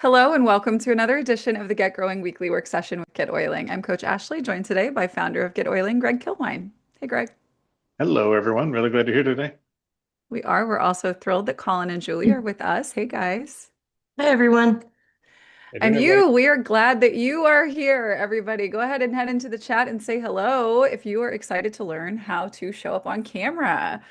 Hello and welcome to another edition of the Get Growing Weekly Work Session with Get Oiling. I'm Coach Ashley, joined today by founder of Get Oiling, Greg Kilwine. Hey, Greg. Hello, everyone. Really glad to hear today. We're also thrilled that Colin and Julie are with us. Hey, guys. Hi, everyone. Hey there, And everybody. we are glad that you are here, everybody. Go ahead and head into the chat and say hello if you are excited to learn how to show up on camera.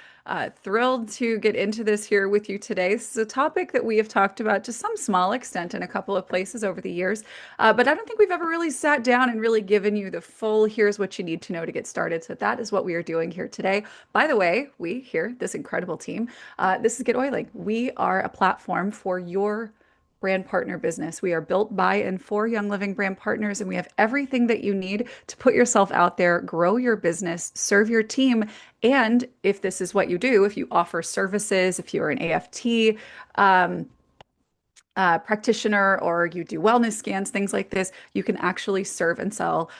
Thrilled to get into this here with you today. This is a topic that we have talked about to some small extent in a couple of places over the years, but I don't think we've ever really sat down and really given you the full here's what you need to know to get started. So that is what we are doing here today. By the way, we here, this incredible team, this is Get Oiling. We are a platform for your brand partner business. We are built by and for Young Living brand partners, and we have everything that you need to put yourself out there, grow your business, serve your team. And if this is what you do, if you offer services, if you're an AFT, practitioner or you do wellness scans, things like this, you can actually serve and sell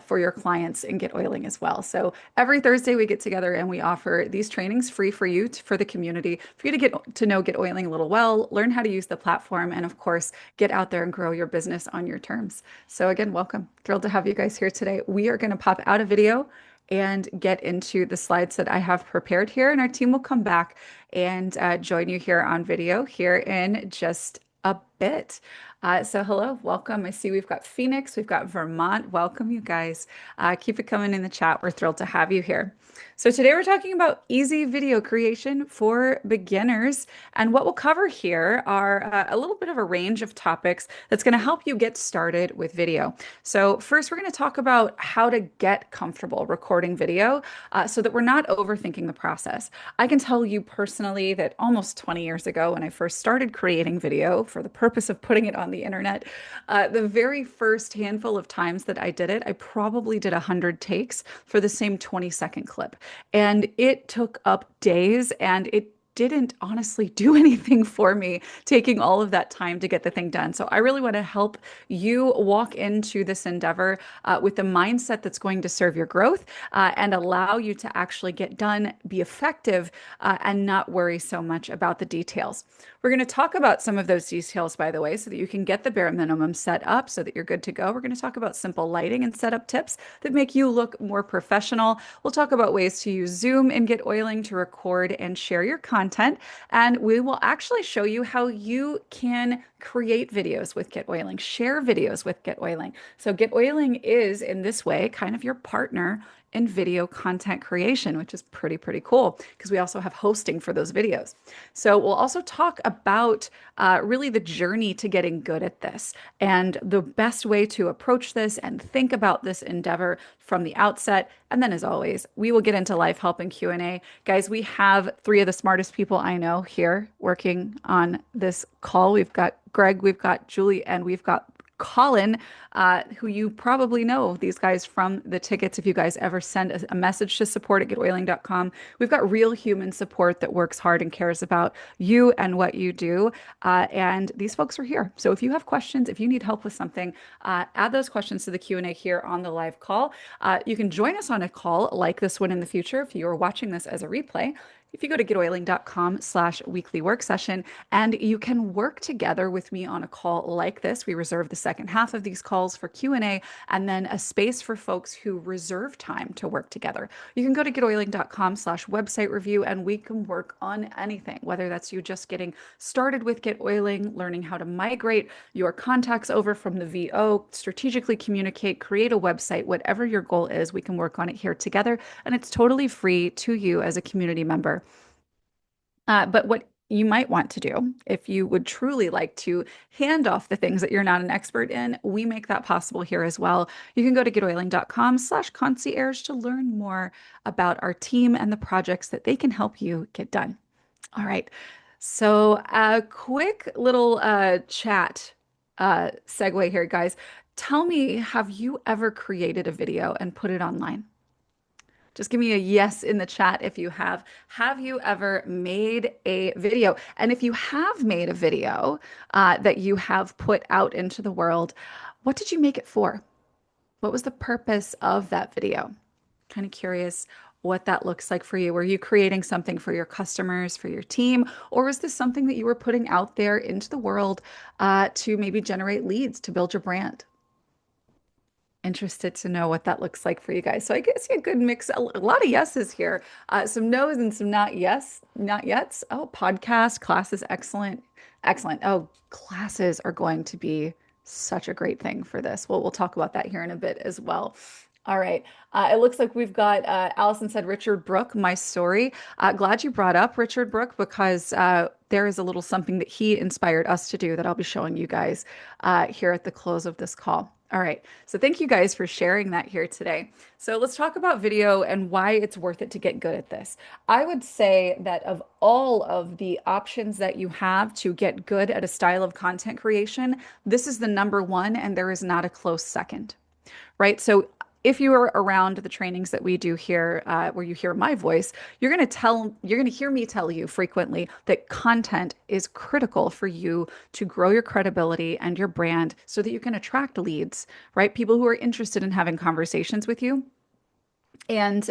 for your clients and get oiling as well. So every Thursday we get together and we offer these trainings free for you for the community, for you to get to know Get Oiling a little well, learn how to use the platform, and of course, get out there and grow your business on your terms. So again, welcome. Thrilled to have you guys here today. We are going to pop out a video and get into the slides that I have prepared here, and our team will come back and join you here on video here in just a bit. So hello, welcome. I see we've got Phoenix, we've got Vermont. Welcome, you guys. Keep it coming in the chat. We're thrilled to have you here. So today we're talking about easy video creation for beginners. And what we'll cover here are a little bit of a range of topics that's going to help you get started with video. So first, we're going to talk about how to get comfortable recording video so that we're not overthinking the process. I can tell you personally that almost 20 years ago, when I first started creating video for the purpose of putting it on the internet, the very first handful of times that I did it, I probably did 100 takes for the same 20-second clip. And it took up days and it didn't honestly do anything for me, taking all of that time to get the thing done. So I really want to help you walk into this endeavor with the mindset that's going to serve your growth and allow you to actually get done, be effective, and not worry so much about the details. We're going to talk about some of those details, by the way, so that you can get the bare minimum set up so that you're good to go. We're going to talk about simple lighting and setup tips that make you look more professional. We'll talk about ways to use Zoom and Get Oiling to record and share your content. And we will actually show you how you can create videos with Get Oiling, share videos with Get Oiling. So Get Oiling is in this way kind of your partner in video content creation, which is pretty cool because we also have hosting for those videos. So we'll also talk about really the journey to getting good at this and the best way to approach this and think about this endeavor from the outset. And then, as always, we will get into life help and Q&A. Guys, we have three of the smartest people I know here working on this call. We've got Greg, we've got Julie, and we've got Colin, who you probably know these guys from the tickets. If you guys ever send a message to support at getoiling.com, we've got real human support that works hard and cares about you and what you do. And these folks are here. So if you have questions, if you need help with something, add those questions to the Q&A here on the live call. You can join us on a call like this one in the future if you are watching this as a replay. If you go to getoiling.com/weekly work session, and you can work together with me on a call like this. We reserve the second half of these calls for Q&A and then a space for folks who reserve time to work together. You can go to getoiling.com/website review and we can work on anything, whether that's you just getting started with Get Oiling, learning how to migrate your contacts over from the VO, strategically communicate, create a website, whatever your goal is, we can work on it here together. And it's totally free to you as a community member. But what you might want to do, if you would truly like to hand off the things that you're not an expert in, we make that possible here as well. You can go to getoiling.com/concierge to learn more about our team and the projects that they can help you get done. All right. So a quick little chat segue here, guys. Tell me, have you ever created a video and put it online? Just give me a yes in the chat if you have. Have you ever made a video? And if you have made a video that you have put out into the world, what did you make it for? What was the purpose of that video? Kind of curious. what that looks like for you. Were you creating something for your customers, for your team, or is this something that you were putting out there into the world to maybe generate leads to build your brand? Interested to know what that looks like for you guys. So I guess a good mix, a lot of yeses here, some no's and some not yets. Oh, podcast, classes, excellent, excellent. Oh, classes are going to be such a great thing for this. We'll talk about that here in a bit as well. All right. It looks like we've got Allison said Richard Brooke, my story. Glad you brought up Richard Brooke because there is a little something that he inspired us to do that I'll be showing you guys here at the close of this call. All right. So thank you guys for sharing that here today. So let's talk about video and why it's worth it to get good at this. I would say that of all of the options that you have to get good at a style of content creation, this is the number one, and there is not a close second, right? So if you are around the trainings that we do here, where you hear my voice, you're going to hear me tell you frequently that content is critical for you to grow your credibility and your brand so that you can attract leads, right? People who are interested in having conversations with you. And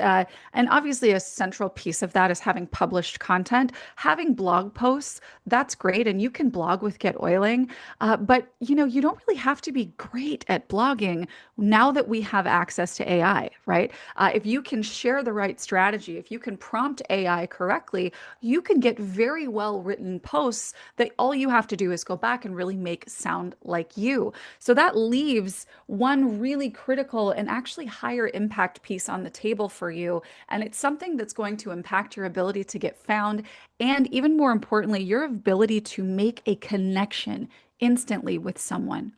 obviously a central piece of that is having published content, having blog posts. That's great, and you can blog with GetOiling. But you don't really have to be great at blogging now that we have access to AI, right? If you can share the right strategy, if you can prompt AI correctly, you can get very well written posts that all you have to do is go back and really make sound like you. So that leaves one really critical and actually higher impact piece on the table for you. And it's something that's going to impact your ability to get found. And even more importantly, your ability to make a connection instantly with someone.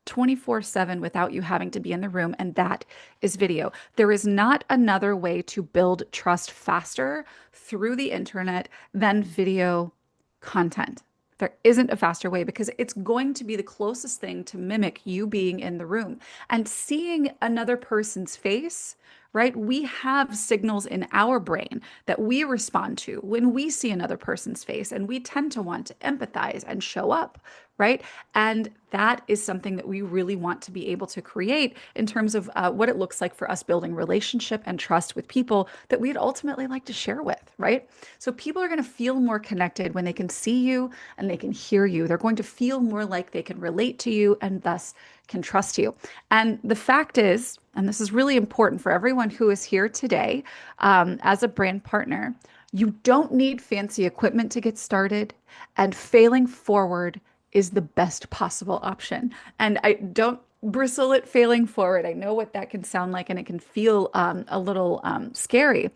24/7 without you having to be in the room, and that is video. There is not another way to build trust faster through the internet than video content. There isn't a faster way because it's going to be the closest thing to mimic you being in the room and seeing another person's face, right? We have signals in our brain that we respond to when we see another person's face, and we tend to want to empathize and show up, right? And that is something that we really want to be able to create in terms of what it looks like for us building relationship and trust with people that we'd ultimately like to share with, right? So people are going to feel more connected when they can see you and they can hear you. They're going to feel more like they can relate to you and thus can trust you. And the fact is, and this is really important for everyone who is here today as a brand partner, you don't need fancy equipment to get started, and failing forward is the best possible option. And I don't bristle at failing forward. I know what that can sound like, and it can feel a little scary.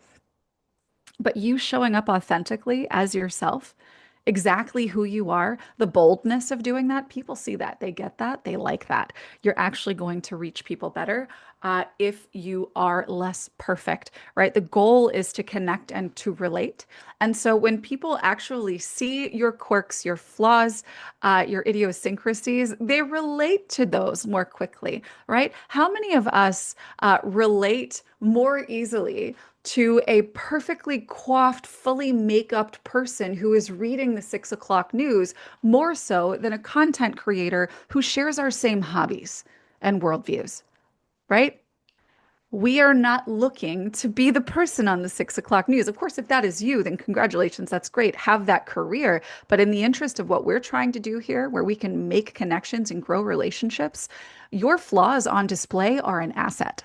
But you showing up authentically as yourself, exactly who you are, the boldness of doing that, people see that, they get that, they like that. You're actually going to reach people better if you are less perfect, right? The goal is to connect and to relate. And so when people actually see your quirks, your flaws, your idiosyncrasies, they relate to those more quickly, right? How many of us relate more easily to a perfectly coiffed, fully make-upped person who is reading the 6 o'clock news more so than a content creator who shares our same hobbies and worldviews, right? We are not looking to be the person on the 6 o'clock news. Of course, if that is you, then congratulations, that's great. Have that career. But in the interest of what we're trying to do here, where we can make connections and grow relationships, your flaws on display are an asset,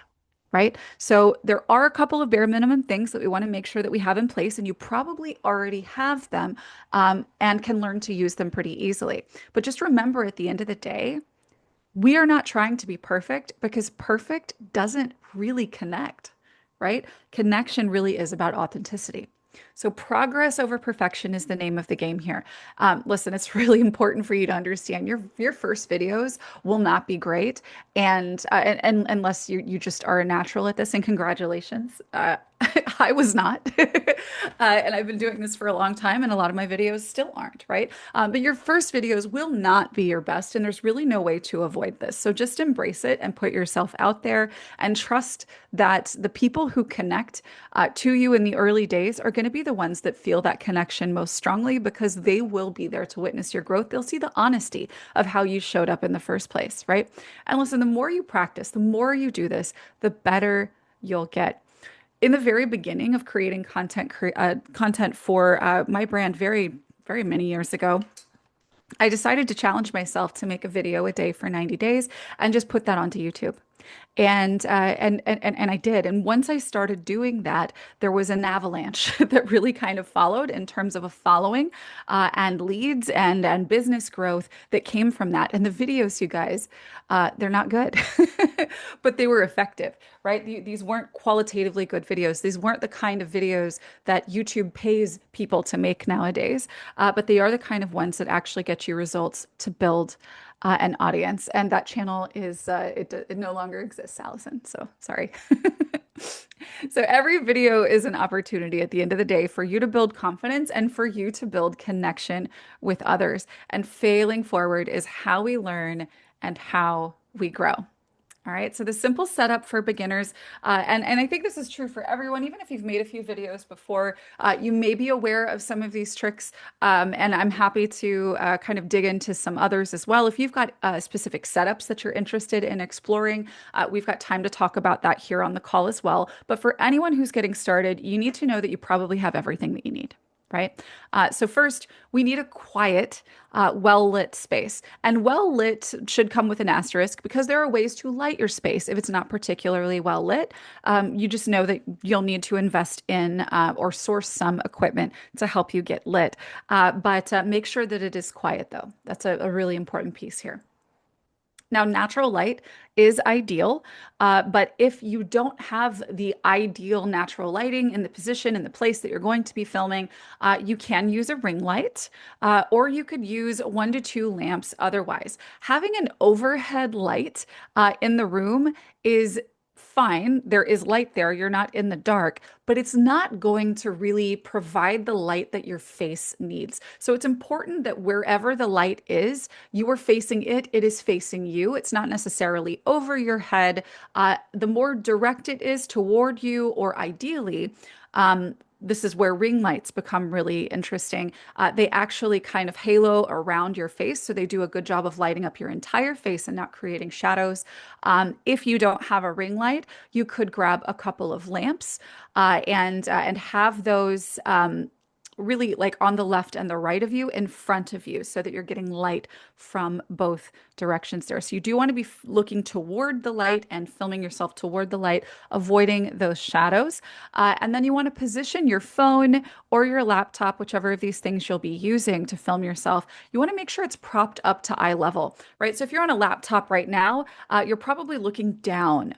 right? So there are a couple of bare minimum things that we want to make sure that we have in place, and you probably already have them and can learn to use them pretty easily. But just remember at the end of the day, we are not trying to be perfect because perfect doesn't really connect, right? Connection really is about authenticity. So, progress over perfection is the name of the game here. Listen, it's really important for you to understand your first videos will not be great, and unless you just are a natural at this. And congratulations, I was not, and I've been doing this for a long time, and a lot of my videos still aren't, right? But your first videos will not be your best, and there's really no way to avoid this. So just embrace it and put yourself out there, and trust that the people who connect to you in the early days are going to be the ones that feel that connection most strongly because they will be there to witness your growth. They'll see the honesty of how you showed up in the first place, right? And listen, the more you practice, the more you do this, the better you'll get. In the very beginning of creating content for my brand, very many years ago, I decided to challenge myself to make a video a day for 90 days and just put that onto YouTube. And I did. And once I started doing that, there was an avalanche that really kind of followed in terms of a following and leads and business growth that came from that. And the videos, you guys, they're not good, but they were effective, right? These weren't qualitatively good videos. These weren't the kind of videos that YouTube pays people to make nowadays, but they are the kind of ones that actually get you results to build an audience. And that channel is it no longer exists, Allison. So sorry. So every video is an opportunity at the end of the day for you to build confidence and for you to build connection with others. And failing forward is how we learn and how we grow. All right, so the simple setup for beginners, and I think this is true for everyone, even if you've made a few videos before, you may be aware of some of these tricks, and I'm happy to kind of dig into some others as well. If you've got specific setups that you're interested in exploring, we've got time to talk about that here on the call as well. But for anyone who's getting started, you need to know that you probably have everything that you need. Right. So first, we need a quiet, well-lit space. And well-lit should come with an asterisk because there are ways to light your space if it's not particularly well-lit. You just know that you'll need to invest in or source some equipment to help you get lit. But make sure that it is quiet, though. That's a really important piece here. Now, natural light is ideal, but if you don't have the ideal natural lighting in the position and the place that you're going to be filming, you can use a ring light, or you could use 1 to 2 lamps otherwise. Having an overhead light in the room is fine. There is light there. You're not in the dark, but it's not going to really provide the light that your face needs. So it's important that wherever the light is, you are facing it. It is facing you. It's not necessarily over your head. The more direct it is toward you, or ideally, this is where ring lights become really interesting. They actually kind of halo around your face, so they do a good job of lighting up your entire face and not creating shadows. If you don't have a ring light, you could grab a couple of lamps and have those really like on the left and the right of you in front of you so that you're getting light from both directions there. So you do want to be looking toward the light and filming yourself toward the light, avoiding those shadows. And then you want to position your phone or your laptop, whichever of these things you'll be using to film yourself. You want to make sure it's propped up to eye level, right? So if you're on a laptop right now, you're probably looking down,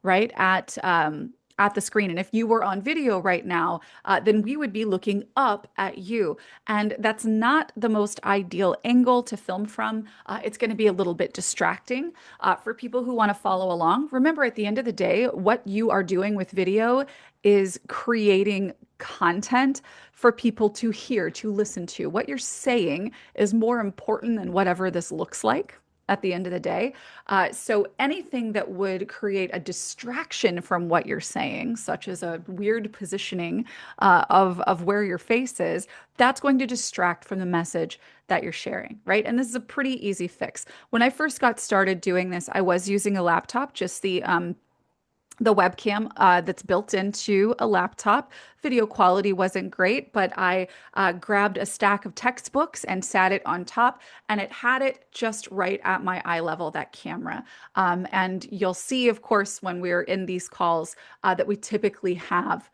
right, at the screen. And if you were on video right now, then we would be looking up at you. And that's not the most ideal angle to film from. It's going to be a little bit distracting for people who want to follow along. Remember, at the end of the day, what you are doing with video is creating content for people to hear, to listen to. What you're saying is more important than whatever this looks like at the end of the day. So anything that would create a distraction from what you're saying, such as a weird positioning of where your face is, that's going to distract from the message that you're sharing, right? And this is a pretty easy fix. When I first got started doing this, I was using a laptop, just the webcam that's built into a laptop. Video quality wasn't great, but I grabbed a stack of textbooks and sat it on top, and it had it just right at my eye level, that camera. And you'll see, of course, when we're in these calls that we typically have.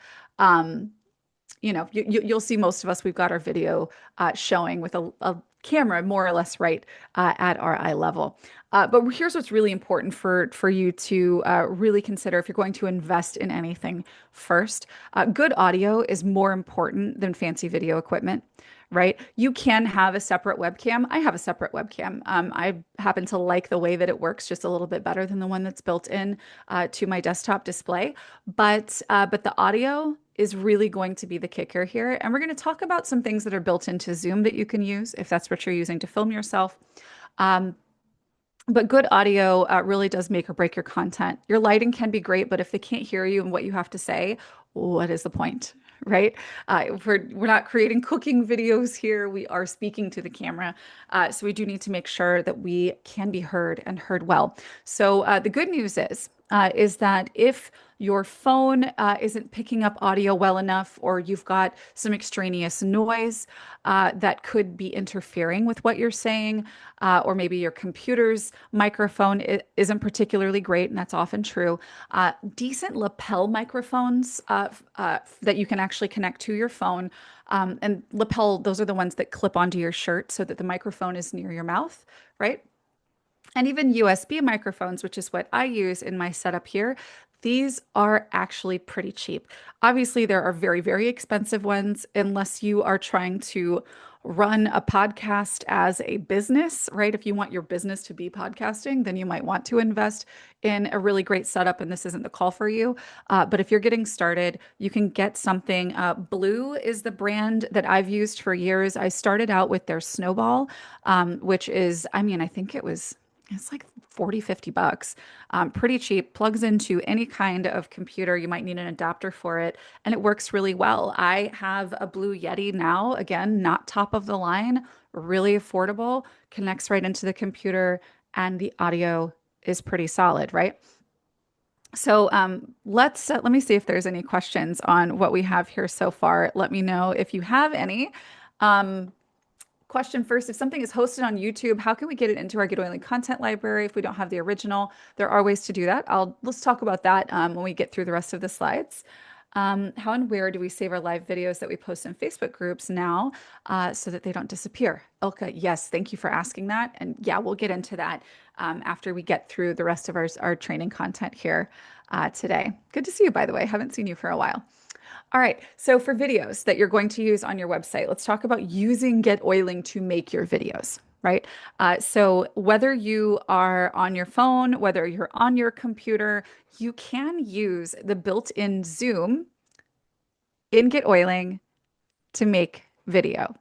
You'll see most of us, we've got our video showing with a camera more or less right at our eye level. But here's what's really important for you to really consider if you're going to invest in anything first. Good audio is more important than fancy video equipment, right? You can have a separate webcam. I have a separate webcam. I happen to like the way that it works just a little bit better than the one that's built in to my desktop display. But the audio is really going to be the kicker here. And we're going to talk about some things that are built into Zoom that you can use if that's what you're using to film yourself. But good audio really does make or break your content. Your lighting can be great, but if they can't hear you and what you have to say, what is the point, right? We're not creating cooking videos here. We are speaking to the camera. So we do need to make sure that we can be heard and heard well. So the good news is is that if your phone isn't picking up audio well enough, or you've got some extraneous noise that could be interfering with what you're saying, or maybe your computer's microphone isn't particularly great, and that's often true. Decent lapel microphones that you can actually connect to your phone. And lapel, those are the ones that clip onto your shirt so that the microphone is near your mouth, right? And even USB microphones, which is what I use in my setup here, these are actually pretty cheap. Obviously, there are very, very expensive ones unless you are trying to run a podcast as a business, right? If you want your business to be podcasting, then you might want to invest in a really great setup, and this isn't the call for you. But if you're getting started, you can get something. Blue is the brand that I've used for years. I started out with their Snowball, which is, I mean, I think it's like 40, $50. Pretty cheap, plugs into any kind of computer. You might need an adapter for it, and it works really well. I have a Blue Yeti now, again, not top of the line, really affordable, connects right into the computer, and the audio is pretty solid, right? So let me see if there's any questions on what we have here so far. Let me know if you have any. Um, Question first, if something is hosted on YouTube, how can we get it into our GetOiling content library if we don't have the original? There are ways to do that. Let's talk about that when we get through the rest of the slides. How and where do we save our live videos that we post in Facebook groups now so that they don't disappear? Ilka, yes, thank you for asking that. And yeah, we'll get into that after we get through the rest of our training content here today. Good to see you, by the way. Haven't seen you for a while. All right, so for videos that you're going to use on your website, let's talk about using GetOiling to make your videos, right? So whether you are on your phone, whether you're on your computer, you can use the built-in Zoom in GetOiling to make video,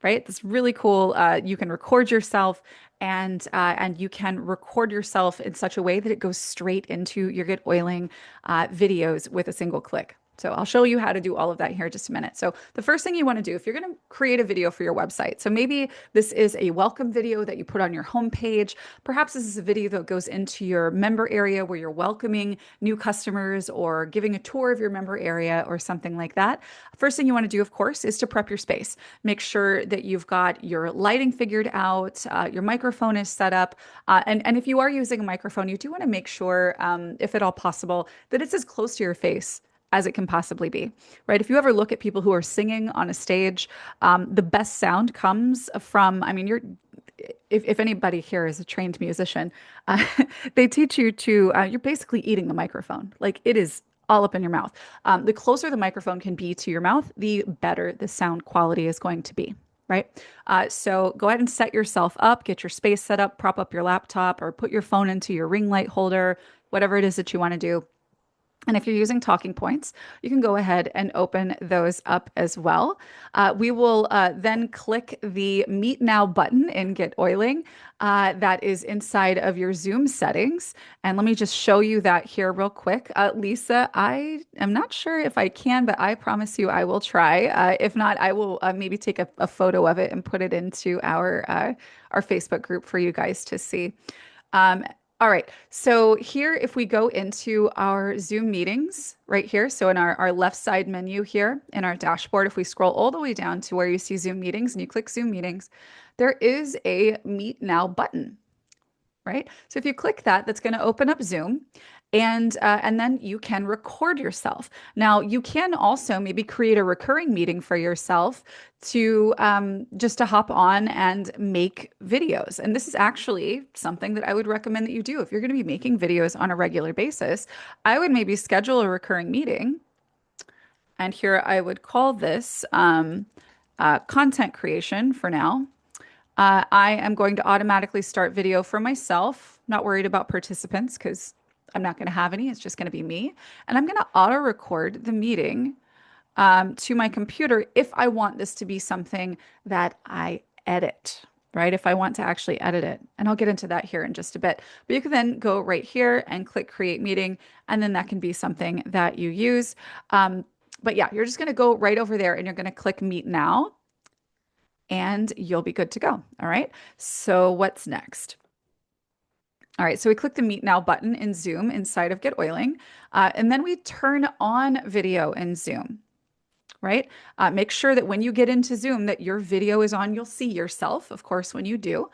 right? That's really cool. You can record yourself and you can record yourself in such a way that it goes straight into your GetOiling videos with a single click. So I'll show you how to do all of that here in just a minute. So the first thing you want to do if you're going to create a video for your website, so maybe this is a welcome video that you put on your homepage. Perhaps this is a video that goes into your member area where you're welcoming new customers or giving a tour of your member area or something like that. First thing you want to do, of course, is to prep your space. Make sure that you've got your lighting figured out, your microphone is set up, and if you are using a microphone, you do want to make sure, if at all possible, that it's as close to your face as it can possibly be, right? If you ever look at people who are singing on a stage, the best sound comes from, I mean, if anybody here is a trained musician, uh, they teach you to, you're basically eating the microphone. Like it is all up in your mouth. The closer the microphone can be to your mouth, the better the sound quality is going to be. Right. So go ahead and set yourself up, get your space set up, prop up your laptop, or put your phone into your ring light holder, whatever it is that you want to do. And if you're using talking points, you can go ahead and open those up as well. We will then click the Meet Now button in GetOiling that is inside of your Zoom settings. And let me just show you that here real quick. Lisa, I am not sure if I can, but I promise you I will try. If not, I will maybe take a photo of it and put it into our Facebook group for you guys to see. Um, all right. So here, if we go into our Zoom meetings right here, so in our left side menu here in our dashboard, if we scroll all the way down to where you see Zoom meetings and you click Zoom meetings, there is a Meet Now button, right? So if you click that, that's going to open up Zoom, and then you can record yourself. Now you can also maybe create a recurring meeting for yourself to just to hop on and make videos. And this is actually something that I would recommend that you do if you're going to be making videos on a regular basis. I would maybe schedule a recurring meeting, and here I would call this content creation for now. I am going to automatically start video for myself, not worried about participants because I'm not going to have any. It's just going to be me. And I'm going to auto record the meeting to my computer if I want this to be something that I edit, right? If I want to actually edit it. And I'll get into that here in just a bit. But you can then go right here and click create meeting. And then that can be something that you use. But yeah, you're just going to go right over there and you're going to click meet now and you'll be good to go. All right. So what's next? All right, so we click the Meet Now button in Zoom inside of GetOiling, and then we turn on video in Zoom, right? Make sure that when you get into Zoom that your video is on. You'll see yourself, of course, when you do.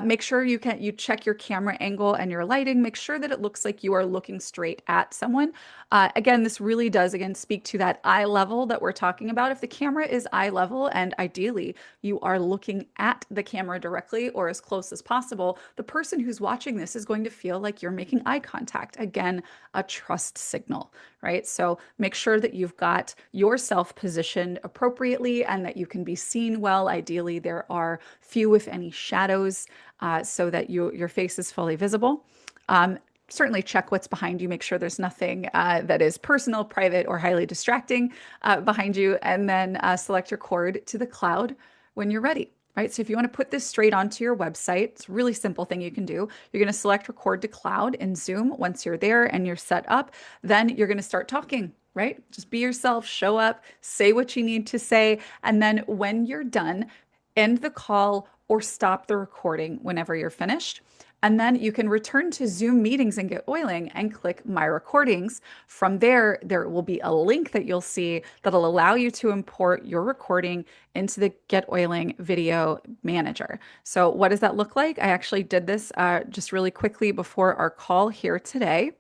Make sure you check your camera angle and your lighting. Make sure that it looks like you are looking straight at someone. Again, this really does again speak to that eye level that we're talking about. If the camera is eye level and ideally you are looking at the camera directly or as close as possible, the person who's watching this is going to feel like you're making eye contact. Again, a trust signal, right? So make sure that you've got yourself positioned appropriately and that you can be seen well. Ideally, there are few, if any, shadows so that your face is fully visible. Certainly check what's behind you. Make sure there's nothing that is personal, private, or highly distracting behind you. And then select your cord to the cloud when you're ready. Right. So if you want to put this straight onto your website, it's a really simple thing you can do. You're going to select record to cloud in Zoom. Once you're there and you're set up, then you're going to start talking, right? Just be yourself, show up, say what you need to say. And then when you're done, end the call or stop the recording whenever you're finished. And then you can return to Zoom meetings and GetOiling and click My Recordings. From there, there will be a link that you'll see that'll allow you to import your recording into the GetOiling Video Manager. So what does that look like? I actually did this just really quickly before our call here today.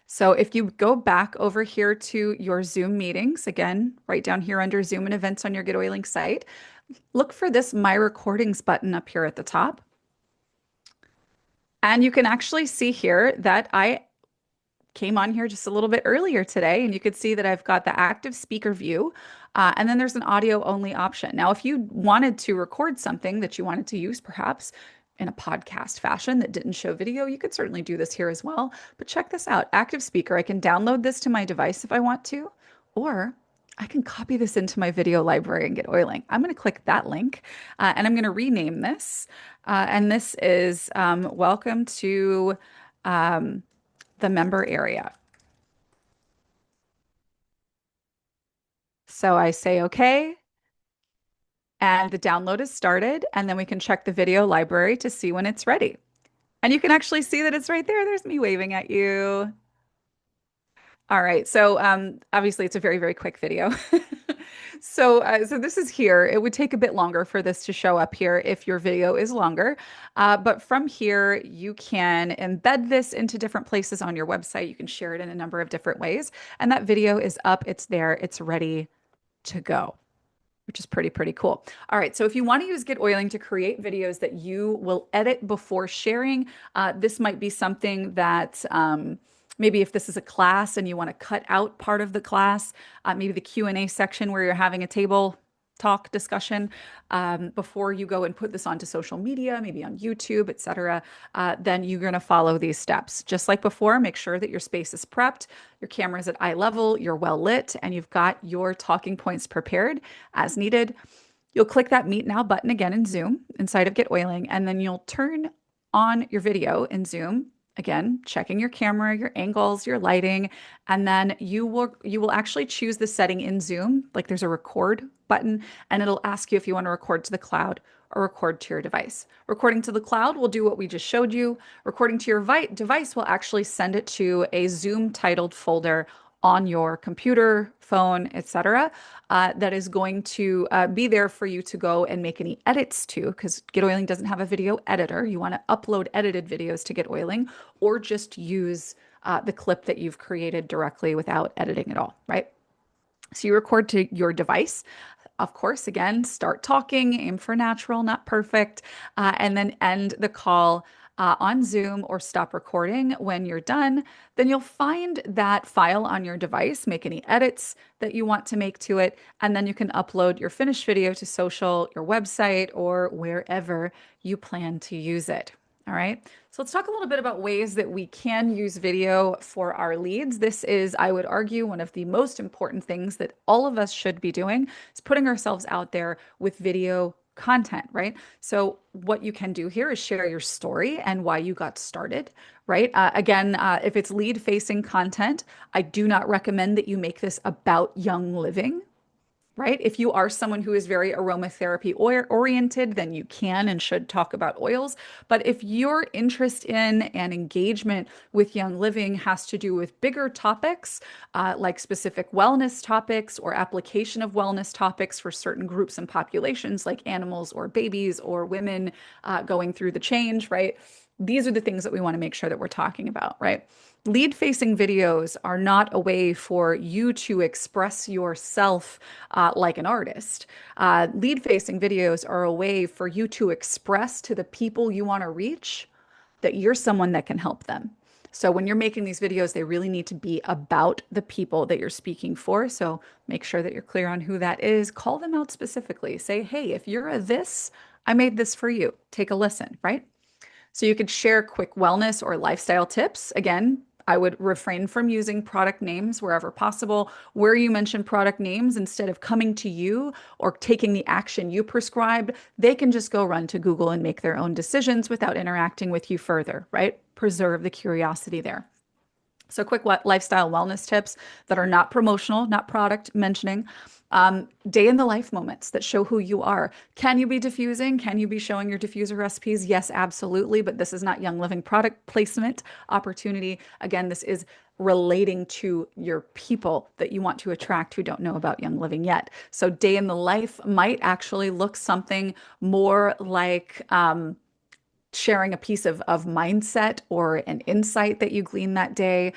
So if you go back over here to your Zoom meetings, again, right down here under Zoom and events on your GetOiling site, look for this My Recordings button up here at the top. And you can actually see here that I came on here just a little bit earlier today, and you could see that I've got the active speaker view, and then there's an audio only option. Now, if you wanted to record something that you wanted to use perhaps in a podcast fashion that didn't show video, you could certainly do this here as well. But check this out, active speaker. I can download this to my device if I want to, or I can copy this into my video library and GetOiling. I'm going to click that link, and I'm going to rename this. And this is welcome to the member area. So I say okay, and the download is started, and then we can check the video library to see when it's ready. And you can actually see that it's right there. There's me waving at you. All right. So obviously it's a very, very quick video. So this is here. It would take a bit longer for this to show up here if your video is longer. But from here, you can embed this into different places on your website. You can share it in a number of different ways. And that video is up, it's there, it's ready to go, which is pretty cool. All right, so if you want to use GetOiling to create videos that you will edit before sharing, this might be something that maybe if this is a class and you want to cut out part of the class, maybe the Q&A section where you're having a table talk discussion before you go and put this onto social media, maybe on YouTube, etc., then you're going to follow these steps. Just like before, make sure that your space is prepped, your camera is at eye level, you're well lit, and you've got your talking points prepared as needed. You'll click that Meet Now button again in Zoom inside of GetOiling, and then you'll turn on your video in Zoom. Again, checking your camera, your angles, your lighting, and then you will actually choose the setting in Zoom, like there's a record button, and it'll ask you if you want to record to the cloud or record to your device. Recording to the cloud will do what we just showed you. Recording to your device will actually send it to a Zoom titled folder on your computer, phone, etc., that is going to be there for you to go and make any edits to, because GetOiling doesn't have a video editor. You want to upload edited videos to GetOiling or just use the clip that you've created directly without editing at all, right? So you record to your device. Of course, again, start talking, aim for natural, not perfect, and then end the call on Zoom or stop recording when you're done. Then you'll find that file on your device, make any edits that you want to make to it, and then you can upload your finished video to social, your website, or wherever you plan to use it. All right. So let's talk a little bit about ways that we can use video for our leads. This is, I would argue, one of the most important things that all of us should be doing is putting ourselves out there with video content, right? So what you can do here is share your story and why you got started, right? Again, if it's lead facing content, I do not recommend that you make this about young living. right? If you are someone who is very aromatherapy oriented, then you can and should talk about oils. But if your interest in and engagement with Young Living has to do with bigger topics, like specific wellness topics or application of wellness topics for certain groups and populations, like animals or babies or women going through the change, right? These are the things that we want to make sure that we're talking about, right? Lead facing videos are not a way for you to express yourself like an artist. Lead facing videos are a way for you to express to the people you want to reach that you're someone that can help them. So when you're making these videos, they really need to be about the people that you're speaking for. So make sure that you're clear on who that is. Call them out specifically. Say, hey, if you're a this, I made this for you. Take a listen, right? So you could share quick wellness or lifestyle tips. Again, I would refrain from using product names wherever possible. Where you mention product names, instead of coming to you or taking the action you prescribed, they can just go run to Google and make their own decisions without interacting with you further, right? Preserve the curiosity there. So, quick lifestyle wellness tips that are not promotional, not product mentioning. Day in the life moments that show who you are. Can you be diffusing? Can you be showing your diffuser recipes? Yes, absolutely. But this is not Young Living product placement opportunity. Again, this is relating to your people that you want to attract who don't know about Young Living yet. So, day in the life might actually look something more like, sharing a piece of mindset or an insight that you gleaned that day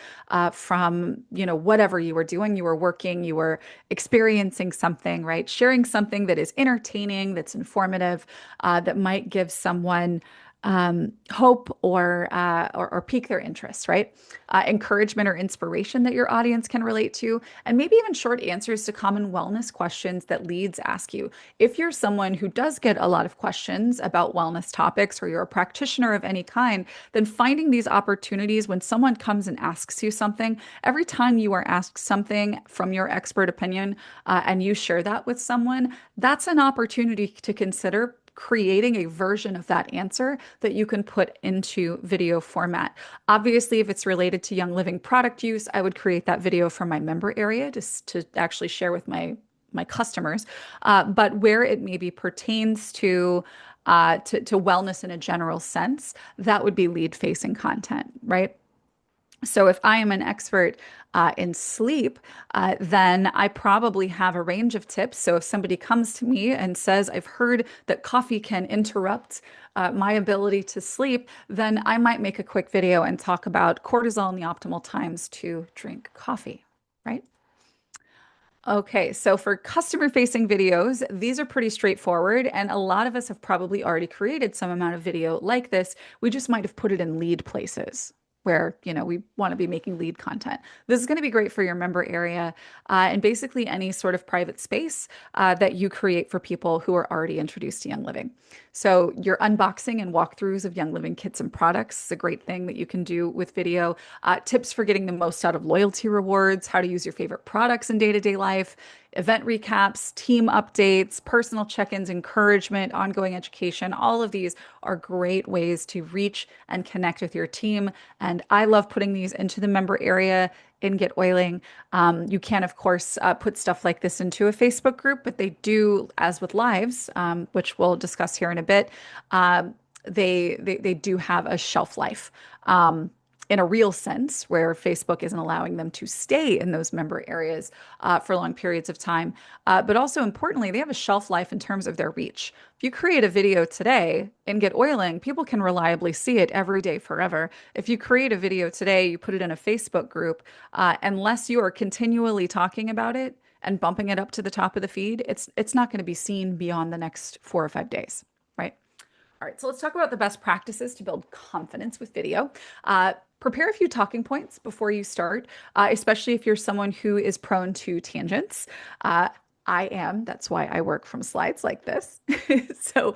from, whatever you were doing. You were working, you were experiencing something, right? Sharing something that is entertaining, that's informative, that might give someone hope or pique their interest, right? Encouragement or inspiration that your audience can relate to, and maybe even short answers to common wellness questions that leads ask you. If you're someone who does get a lot of questions about wellness topics, or you're a practitioner of any kind, then finding these opportunities when someone comes and asks you something, every time you are asked something from your expert opinion, and you share that with someone, that's an opportunity to consider creating a version of that answer that you can put into video format. Obviously, if it's related to Young Living product use, I would create that video for my member area just to actually share with my customers. But where it maybe pertains to wellness in a general sense, that would be lead facing content, right? So if I am an expert in sleep, then I probably have a range of tips. So if somebody comes to me and says, I've heard that coffee can interrupt my ability to sleep, then I might make a quick video and talk about cortisol and the optimal times to drink coffee, right? Okay, so for customer facing videos, these are pretty straightforward, and a lot of us have probably already created some amount of video like this. We just might have put it in lead places where, we want to be making lead content. This is going to be great for your member area, and basically any sort of private space that you create for people who are already introduced to Young Living. So your unboxing and walkthroughs of Young Living kits and products is a great thing that you can do with video. Tips for getting the most out of loyalty rewards, how to use your favorite products in day-to-day life, event recaps, team updates, personal check-ins, encouragement, ongoing education. All of these are great ways to reach and connect with your team. And I love putting these into the member area in GetOiling. You can, of course, put stuff like this into a Facebook group, but they do, as with lives, which we'll discuss here in a bit, they do have a shelf life. In a real sense, where Facebook isn't allowing them to stay in those member areas for long periods of time. But also importantly, they have a shelf life in terms of their reach. If you create a video today and get oiling, people can reliably see it every day forever. If you create a video today, you put it in a Facebook group, unless you are continually talking about it and bumping it up to the top of the feed, it's not going to be seen beyond the next 4 or 5 days, right? All right, so let's talk about the best practices to build confidence with video. Prepare a few talking points before you start, especially if you're someone who is prone to tangents. I am. That's why I work from slides like this. So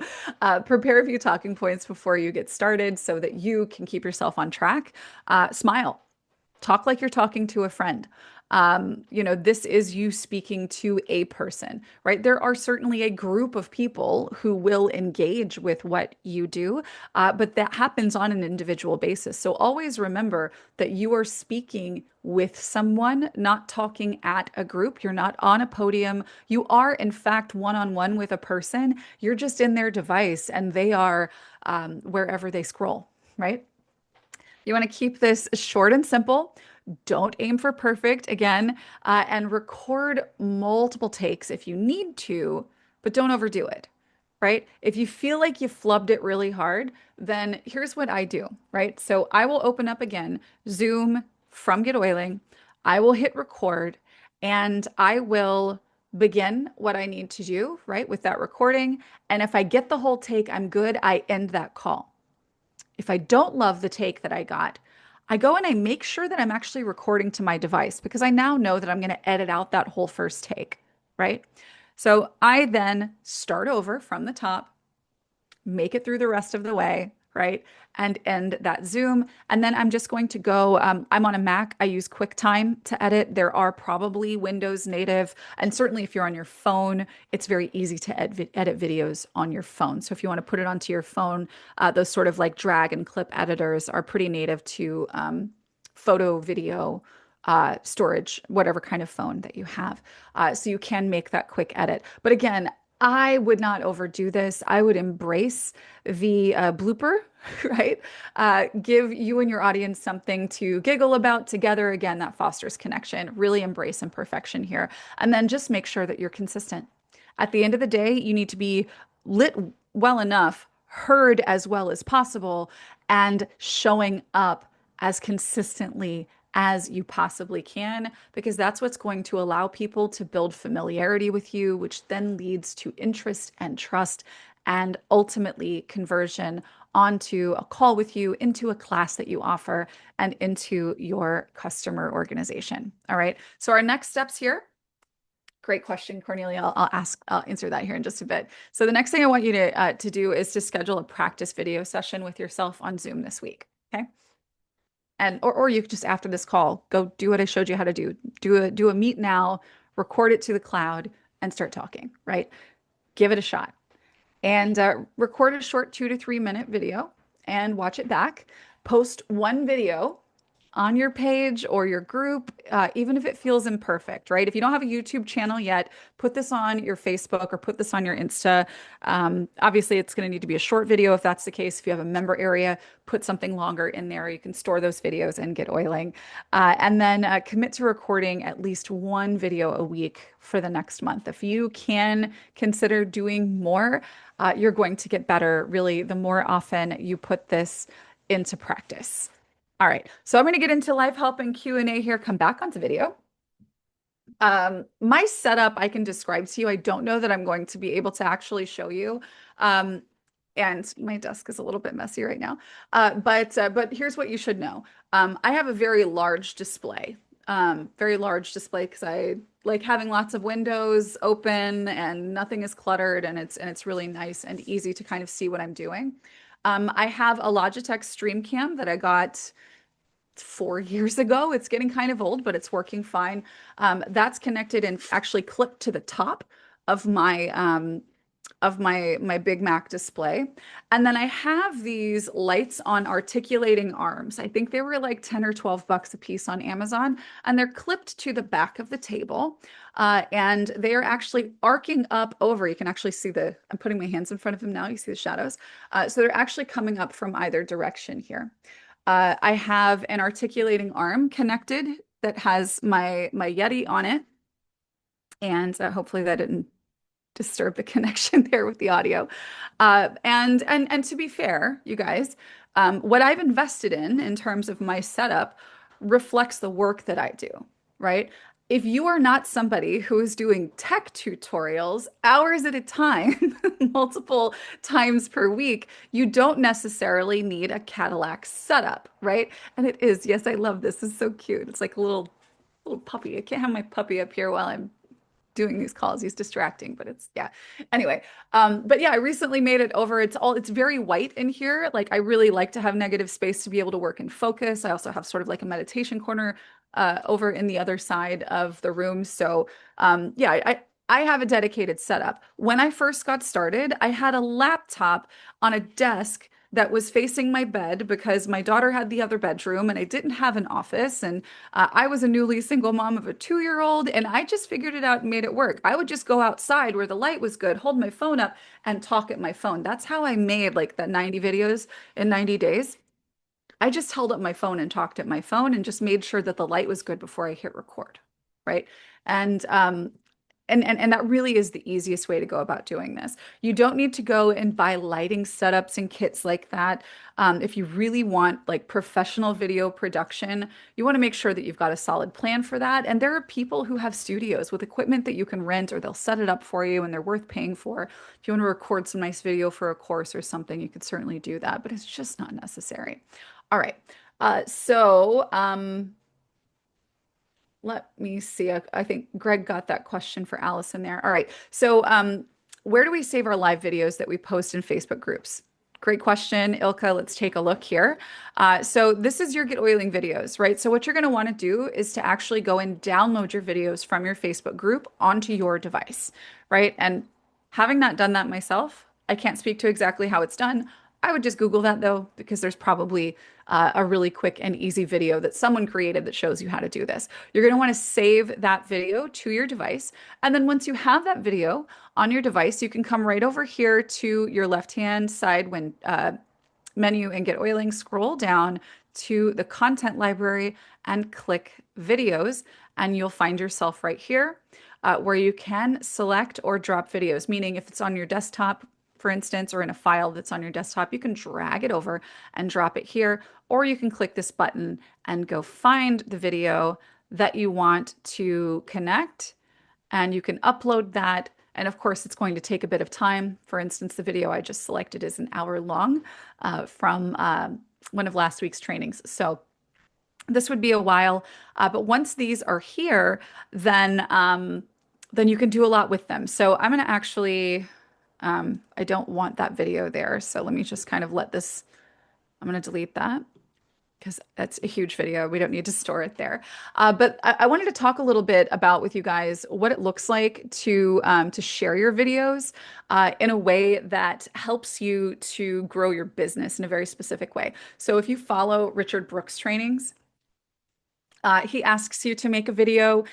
prepare a few talking points before you get started so that you can keep yourself on track. Smile. Talk like you're talking to a friend. This is you speaking to a person, right? There are certainly a group of people who will engage with what you do, but that happens on an individual basis. So always remember that you are speaking with someone, not talking at a group. You're not on a podium. You are, in fact, one-on-one with a person. You're just in their device and they are wherever they scroll, right? You want to keep this short and simple. Don't aim for perfect again, and record multiple takes if you need to, but don't overdo it, right? If you feel like you flubbed it really hard, then here's what I do, right? So I will open up again Zoom from GetOiling. I will hit record and I will begin what I need to do, right, with that recording. And if I get the whole take, I'm good. I end that call. If I don't love the take that I got, I go and I make sure that I'm actually recording to my device because I now know that I'm going to edit out that whole first take, right? So I then start over from the top, make it through the rest of the way, right? And end that Zoom. And then I'm just going to go. I'm on a Mac. I use QuickTime to edit. There are probably Windows native. And certainly if you're on your phone, it's very easy to edit videos on your phone. So if you want to put it onto your phone, those sort of like drag and clip editors are pretty native to photo, video, storage, whatever kind of phone that you have. So you can make that quick edit. But again, I would not overdo this. I would embrace the blooper, right? Give you and your audience something to giggle about together. Again, that fosters connection. Really embrace imperfection here. And then just make sure that you're consistent. At the end of the day, you need to be lit well enough, heard as well as possible, and showing up as consistently as you possibly can, because that's what's going to allow people to build familiarity with you, which then leads to interest and trust and ultimately conversion onto a call with you, into a class that you offer, and into your customer organization. All right. So our next steps here. Great question, Cornelia. I'll answer that here in just a bit. So the next thing I want you to do is to schedule a practice video session with yourself on Zoom this week. Okay. And or you could just after this call go do what I showed you how to do. Do a meet now, record it to the cloud, and start talking. Right? Give it a shot and record a short 2 to 3 minute video and watch it back. Post one video on your page or your group, even if it feels imperfect, right? If you don't have a YouTube channel yet, put this on your Facebook or put this on your Insta. Obviously, it's going to need to be a short video if that's the case. If you have a member area, put something longer in there. You can store those videos and GetOiling. And then commit to recording at least one video a week for the next month. If you can consider doing more, you're going to get better, really, the more often you put this into practice. All right, so I'm going to get into live help and Q&A here, come back onto video. My setup I can describe to you. I don't know that I'm going to be able to actually show you. And my desk is a little bit messy right now. But here's what you should know. I have a very large display because I like having lots of windows open and nothing is cluttered and it's really nice and easy to kind of see what I'm doing. I have a Logitech StreamCam that I got 4 years ago. It's getting kind of old, but it's working fine. That's connected and actually clipped to the top of my Big Mac display. And then I have these lights on articulating arms. I think they were like 10 or 12 bucks a piece on Amazon, and they're clipped to the back of the table. And they are actually arcing up over. You can actually see I'm putting my hands in front of them now. You see the shadows. So they're actually coming up from either direction here. I have an articulating arm connected that has my Yeti on it. And hopefully that didn't disturb the connection there with the audio. And to be fair, you guys, what I've invested in terms of my setup reflects the work that I do, right? If you are not somebody who is doing tech tutorials hours at a time, multiple times per week, you don't necessarily need a Cadillac setup, right? And it is, yes, I love this. It's so cute. It's like a little puppy. I can't have my puppy up here while I'm doing these calls. He's distracting, but it's yeah. Anyway, but yeah, I recently made it over. It's very white in here. Like I really like to have negative space to be able to work and focus. I also have sort of like a meditation corner over in the other side of the room. So yeah, I have a dedicated setup. When I first got started, I had a laptop on a desk that was facing my bed because my daughter had the other bedroom and I didn't have an office. And I was a newly single mom of a 2 year old and I just figured it out and made it work. I would just go outside where the light was good, hold my phone up and talk at my phone. That's how I made like the 90 videos in 90 days. I just held up my phone and talked at my phone and just made sure that the light was good before I hit record, right? And and that really is the easiest way to go about doing this. You don't need to go and buy lighting setups and kits like that. If you really want like professional video production, you want to make sure that you've got a solid plan for that. And there are people who have studios with equipment that you can rent or they'll set it up for you and they're worth paying for. If you want to record some nice video for a course or something, you could certainly do that, but it's just not necessary. All right. Let me see. I think Greg got that question for Allison there. All right. Where do we save our live videos that we post in Facebook groups? Great question, Ilka. Let's take a look here. So this is your Get Oiling videos, right? So what you're going to want to do is to actually go and download your videos from your Facebook group onto your device, right? And having not done that myself, I can't speak to exactly how it's done. I would just Google that though, because there's probably a really quick and easy video that someone created that shows you how to do this. You're going to want to save that video to your device. And then once you have that video on your device, you can come right over here to your left-hand side when menu and Get Oiling, scroll down to the content library and click videos. And you'll find yourself right here where you can select or drop videos, meaning if it's on your desktop, for instance, or in a file that's on your desktop, you can drag it over and drop it here, or you can click this button and go find the video that you want to connect, and you can upload that. And of course, it's going to take a bit of time. For instance, the video I just selected is an hour long from one of last week's trainings. So this would be a while, but once these are here, then you can do a lot with them. So I'm going to actually, I don't want that video there. So let me just kind of let this, I'm going to delete that because that's a huge video. We don't need to store it there. But I wanted to talk a little bit about with you guys what it looks like to share your videos in a way that helps you to grow your business in a very specific way. So if you follow Richard Brooks trainings, he asks you to make a video,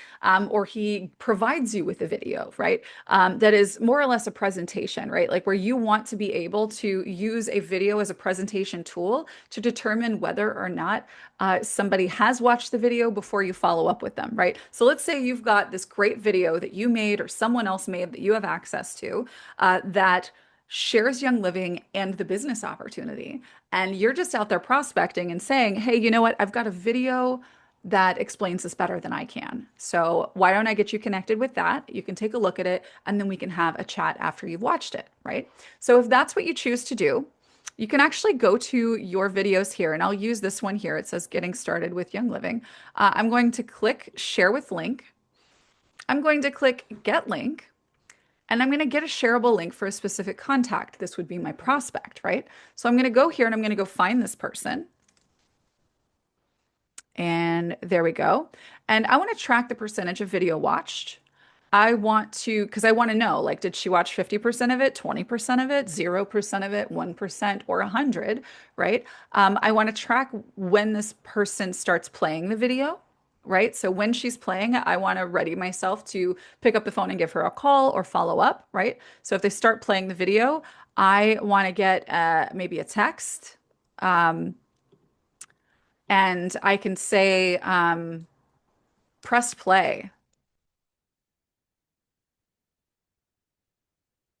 or he provides you with a video, right? That is more or less a presentation, right? Like where you want to be able to use a video as a presentation tool to determine whether or not somebody has watched the video before you follow up with them, right? So let's say you've got this great video that you made or someone else made that you have access to that shares Young Living and the business opportunity. And you're just out there prospecting and saying, hey, you know what? I've got a video that explains this better than I can. So why don't I get you connected with that? You can take a look at it and then we can have a chat after you've watched it, right? So if that's what you choose to do, you can actually go to your videos here and I'll use this one here. It says getting started with Young Living. I'm going to click share with link. I'm going to click get link and I'm going to get a shareable link for a specific contact. This would be my prospect, right? So I'm going to go here and I'm going to go find this person. And there we go. And I want to track the percentage of video watched. I want to, because I want to know, like, did she watch 50% of it, 20% of it, 0% of it, 1%, or 100, right? I want to track when this person starts playing the video, right? So when she's playing, I want to ready myself to pick up the phone and give her a call or follow up, right? So if they start playing the video, I want to get maybe a text. And I can say, press play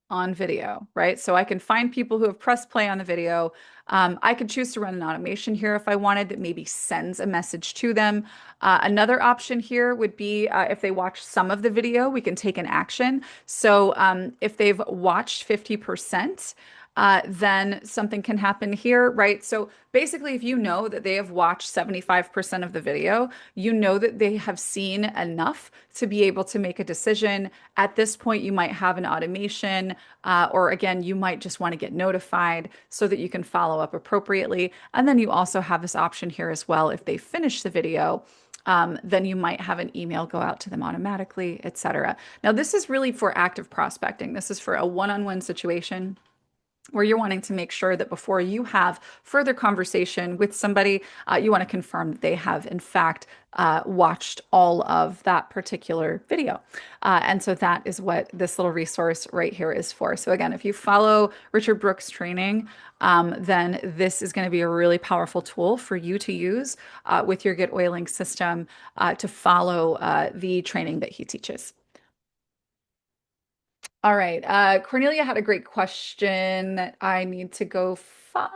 on video, right? So I can find people who have pressed play on the video. I could choose to run an automation here if I wanted that maybe sends a message to them. Another option here would be if they watch some of the video, we can take an action. So if they've watched 50%, then something can happen here, right? So basically, if you know that they have watched 75% of the video, you know that they have seen enough to be able to make a decision. At this point, you might have an automation, or again, you might just want to get notified so that you can follow up appropriately. And then you also have this option here as well. If they finish the video, then you might have an email go out to them automatically, etc. Now, this is really for active prospecting. This is for a one-on-one situation where you're wanting to make sure that before you have further conversation with somebody, you want to confirm that they have, in fact, watched all of that particular video. And so that is what this little resource right here is for. So, again, if you follow Richard Brooks' training, then this is going to be a really powerful tool for you to use with your Get Oiling system to follow the training that he teaches. All right. Cornelia had a great question that I need to go find.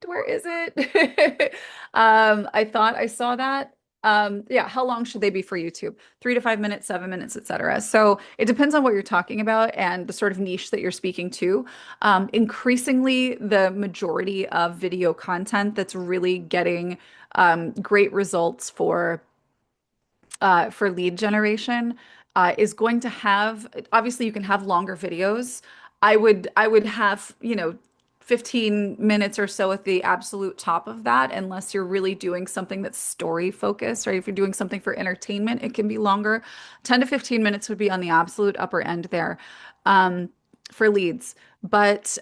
Where is it? I thought I saw that. Yeah, how long should they be for YouTube? 3 to 5 minutes, 7 minutes, etc. So it depends on what you're talking about and the sort of niche that you're speaking to. Increasingly, the majority of video content that's really getting great results for lead generation is going to have, obviously you can have longer videos. I would have, 15 minutes or so at the absolute top of that, unless you're really doing something that's story focused, right? If you're doing something for entertainment, it can be longer. 10 to 15 minutes would be on the absolute upper end there. Um, for leads. But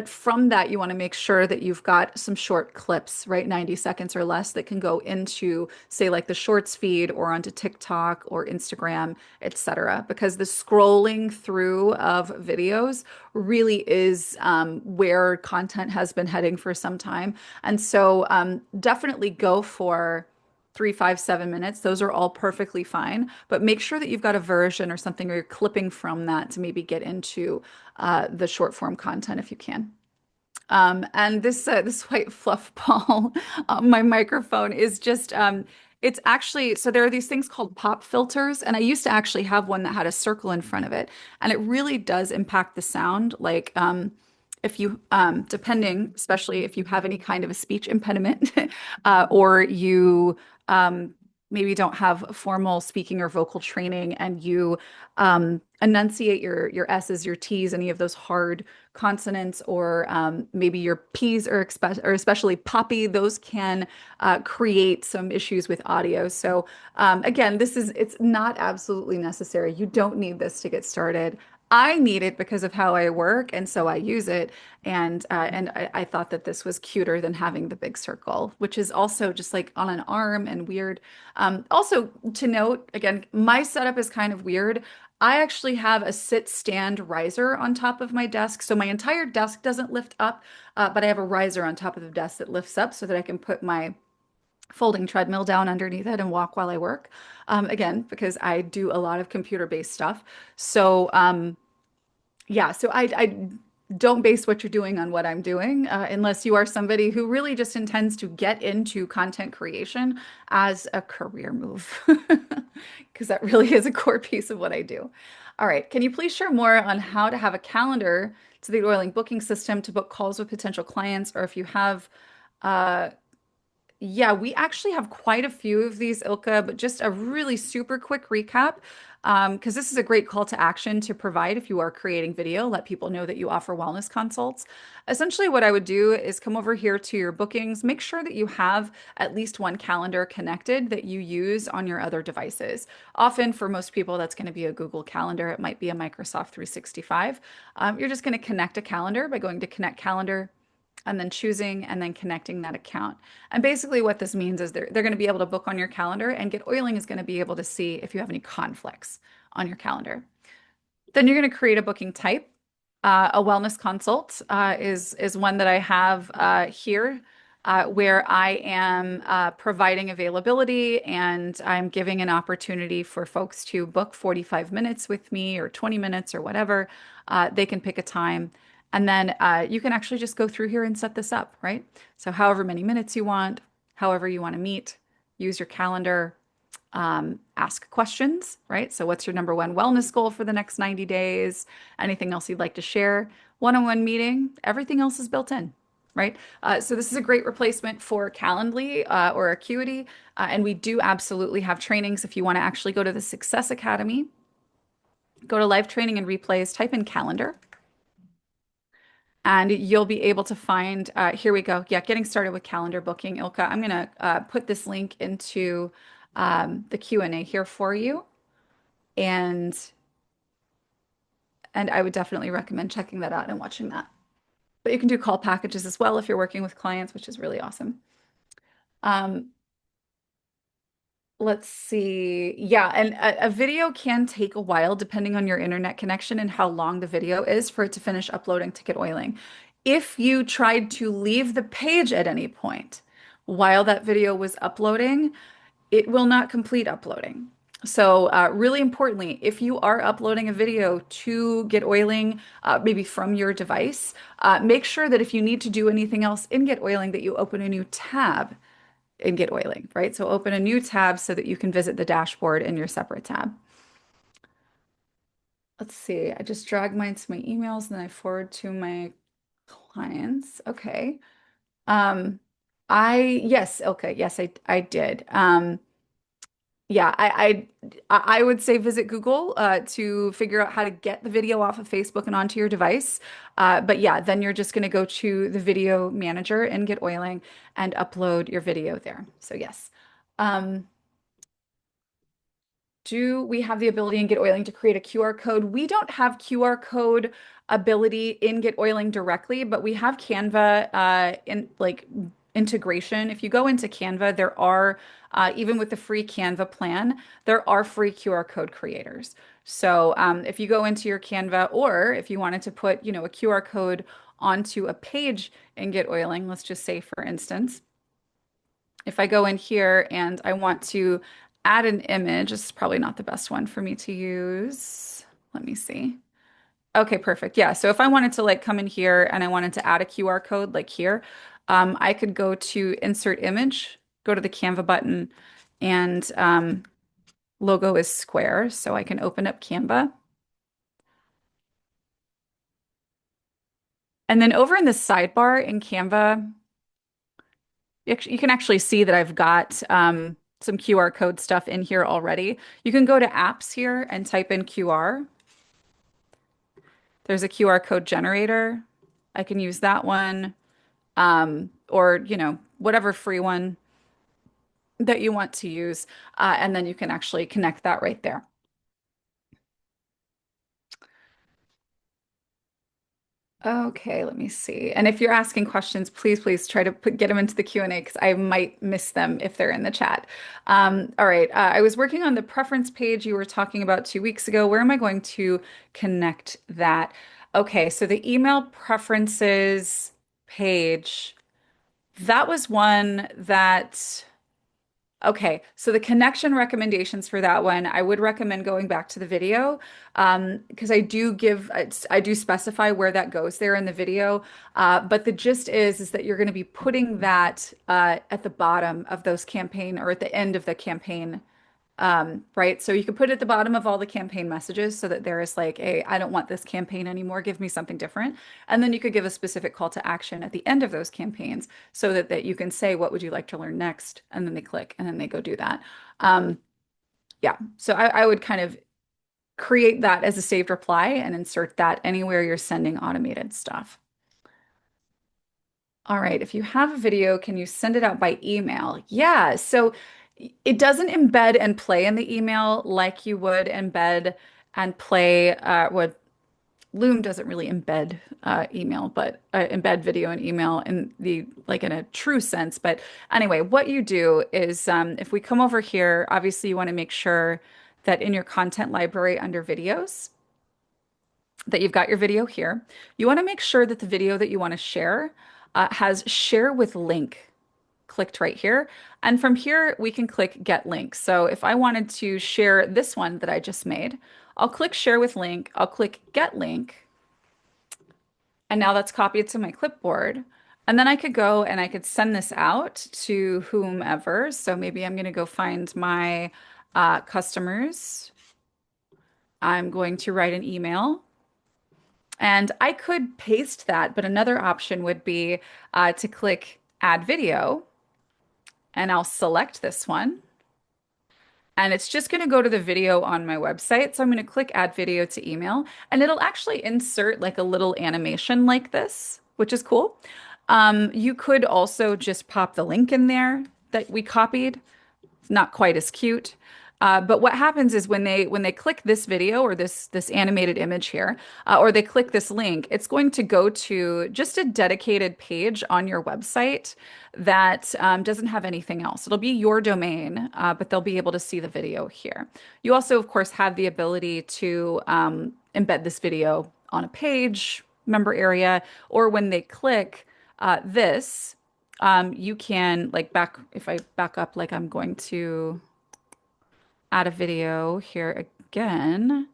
from that, you want to make sure that you've got some short clips, right? 90 seconds or less that can go into, say, like the Shorts feed or onto TikTok or Instagram, etc. Because the scrolling through of videos really is where content has been heading for some time. And so definitely go for 3, 5, 7 minutes. Those are all perfectly fine, but make sure that you've got a version or something where you're clipping from that to maybe get into the short form content if you can. And this white fluff ball on my microphone is just it's actually, so there are these things called pop filters, and I used to actually have one that had a circle in front of it, and it really does impact the sound. Like if you depending, especially if you have any kind of a speech impediment, or you maybe don't have formal speaking or vocal training, and you enunciate your S's, your T's, any of those hard consonants, or maybe your P's are especially poppy, those can create some issues with audio. So again, it's not absolutely necessary. You don't need this to get started. I need it because of how I work, and so I use it. And I thought that this was cuter than having the big circle, which is also just like on an arm and weird. Also to note, again, my setup is kind of weird. I actually have a sit stand riser on top of my desk, so my entire desk doesn't lift up, but I have a riser on top of the desk that lifts up so that I can put my folding treadmill down underneath it and walk while I work. Again, because I do a lot of computer-based stuff. So, yeah, so I don't base what you're doing on what I'm doing, unless you are somebody who really just intends to get into content creation as a career move, because that really is a core piece of what I do. All right, can you please share more on how to have a calendar to the Oiling booking system to book calls with potential clients, or if you have uh, yeah, we actually have quite a few of these, Ilka, but just a really super quick recap, because this is a great call to action to provide if you are creating video, let people know that you offer wellness consults. Essentially, what I would do is come over here to your bookings, make sure that you have at least one calendar connected that you use on your other devices. Often, for most people, that's going to be a Google Calendar. It might be a Microsoft 365. You're just going to connect a calendar by going to Connect Calendar and then choosing and then connecting that account. And basically what this means is they're going to be able to book on your calendar, and Get Oiling is going to be able to see if you have any conflicts on your calendar. Then you're going to create a booking type. A wellness consult is one that I have here, where I am providing availability, and I'm giving an opportunity for folks to book 45 minutes with me or 20 minutes or whatever. They can pick a time. And then you can actually just go through here and set this up, right? So however many minutes you want, however you want to meet, use your calendar, ask questions, right? So what's your number one wellness goal for the next 90 days? Anything else you'd like to share? one-on-one meeting, everything else is built in, right? So this is a great replacement for Calendly or Acuity. And we do absolutely have trainings. If you want to actually go to the Success Academy, go to live training and replays, type in calendar, and you'll be able to find, here we go. Yeah, getting started with calendar booking. Ilka, I'm going to put this link into the Q&A here for you. And I would definitely recommend checking that out and watching that. But you can do call packages as well if you're working with clients, which is really awesome. Um, let's see. Yeah, and a video can take a while depending on your internet connection and how long the video is for it to finish uploading to GetOiling. If you tried to leave the page at any point while that video was uploading, it will not complete uploading. So, really importantly, if you are uploading a video to GetOiling, maybe from your device, make sure that if you need to do anything else in GetOiling, that you open a new tab in GetOiling, right? So open a new tab so that you can visit the dashboard in your separate tab. Let's see. I just drag mine to my emails and then I forward to my clients. Okay. Um, yes, okay. Yes, I did. Yeah, I would say visit Google to figure out how to get the video off of Facebook and onto your device. But yeah, then you're just going to go to the video manager and Get Oiling and upload your video there. So yes. Um, do we have the ability in Get Oiling to create a QR code? We don't have QR code ability in Get Oiling directly, but we have Canva in like integration. If you go into Canva, there are even with the free Canva plan, there are free QR code creators. So if you go into your Canva, or if you wanted to put, a QR code onto a page in Get Oiling, let's just say, for instance, if I go in here and I want to add an image, this is probably not the best one for me to use. Let me see. Okay, perfect. Yeah. So if I wanted to like come in here and I wanted to add a QR code like here, I could go to insert image, go to the Canva button, and logo is square. So I can open up Canva. And then over in the sidebar in Canva, you can actually see that I've got some QR code stuff in here already. You can go to apps here and type in QR. There's a QR code generator. I can use that one, or whatever free one that you want to use, and then you can actually connect that right there. Okay, let me see. And if you're asking questions, please try to get them into the Q&A because I might miss them if they're in the chat. All right, I was working on the preference page you were talking about 2 weeks ago. Where am I going to connect that? Okay, so the email preferences page, that was one that okay, so the connection recommendations for that one, I would recommend going back to the video because I do specify where that goes there in the video. But the gist is that you're going to be putting that at the bottom of those campaign or at the end of the campaign, right? So you can put it at the bottom of all the campaign messages so that there is like a, I don't want this campaign anymore, give me something different. And then you could give a specific call to action at the end of those campaigns so that you can say, what would you like to learn next? And then they click and then they go do that. Um, yeah, so I would kind of create that as a saved reply and insert that anywhere you're sending automated stuff. All right, if you have a video, can you send it out by email? Yeah, so it doesn't embed and play in the email like you would embed and play what Loom doesn't really embed email, but embed video and email in the like in a true sense. But anyway, what you do is if we come over here, obviously you want to make sure that in your content library under videos, that you've got your video here. You want to make sure that the video that you want to share has share with link clicked right here. And from here, we can click get link. So if I wanted to share this one that I just made, I'll click share with link. I'll click get link. And now that's copied to my clipboard. And then I could go and I could send this out to whomever. So maybe I'm going to go find my customers. I'm going to write an email. And I could paste that, but another option would be to click Add Video, and I'll select this one. And it's just going to go to the video on my website. So I'm going to click Add Video to Email, and it'll actually insert like a little animation like this, which is cool. You could also just pop the link in there that we copied. Not quite as cute. But what happens is when they click this video or this animated image here, or they click this link, it's going to go to just a dedicated page on your website that doesn't have anything else. It'll be your domain, but they'll be able to see the video here. You also, of course, have the ability to embed this video on a page, member area, or when they click this. You can like if I back up, like I'm going to add a video here again.